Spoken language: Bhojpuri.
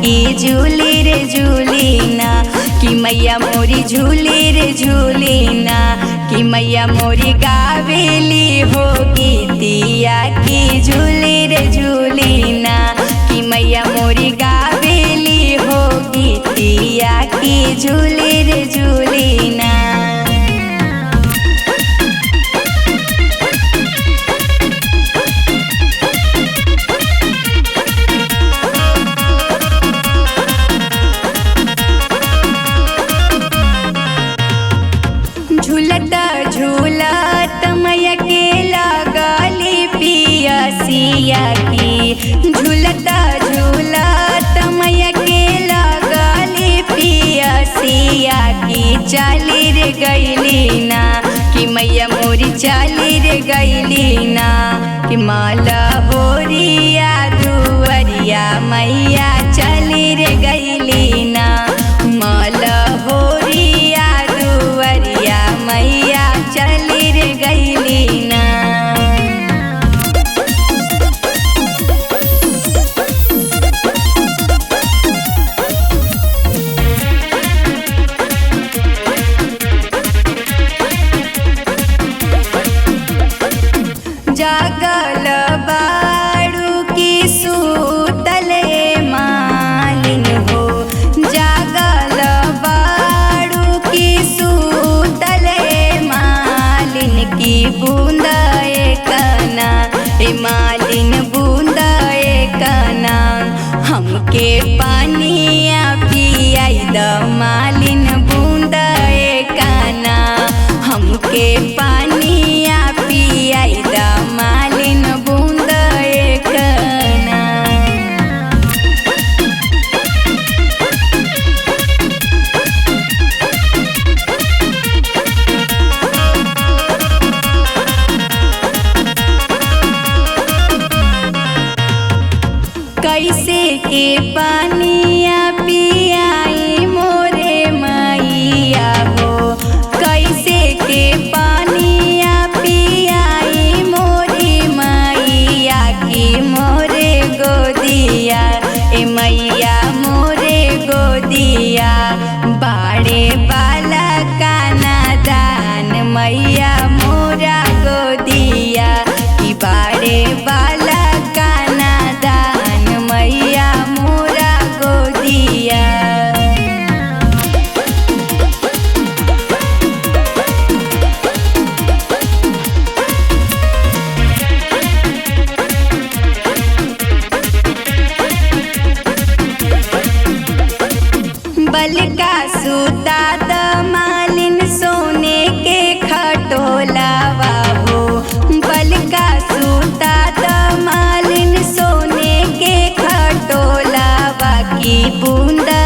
की झूली रे झूली ना, कि मैया मोरी झूली रे झूली ना, कि मैया मोरी गावेली हो गीतिया की झूली रे झूली ना, कि मैया मोरी गावेली हो गीतिया की झूली रे झूली ना। झूलता झूलत मैया के लगली पियसिया की, झूलता झूलत मैया के लगली पियसिया की, चली रे गईली ना, कि मैया मोरी चली रे गईली ना, कि माला होरिया दुवरिया मैया चली रे गईली ना, माला होरिया दुवरिया मैया चली रे गईली ना। जागल बाड़ू की सूतल मालिन हो, जागल बाड़ू की सूतल मालिन की बूंदा कना, ए मालिन बूंदा कना, हमके पानिया पियाई द मालिन बूंदा कना, हमके पानिया पियाई द मालिन बूंदा कना। कैसे के पानिया पियाई मोरे मैया हो, कैसे के पानिया पियाई मोरी मैया की मोरे गोदिया, ए मैया मोरे गोदिया, बाड़े बाला काना दान मैया मोरा गोदिया, कि बाड़े बाला काना दान मैया मोरा गोदिया। बल का सूता द मालिन सोने के खटोलावा हो, बल का सूता द मालिन सोने के खटोलावा की बूंदा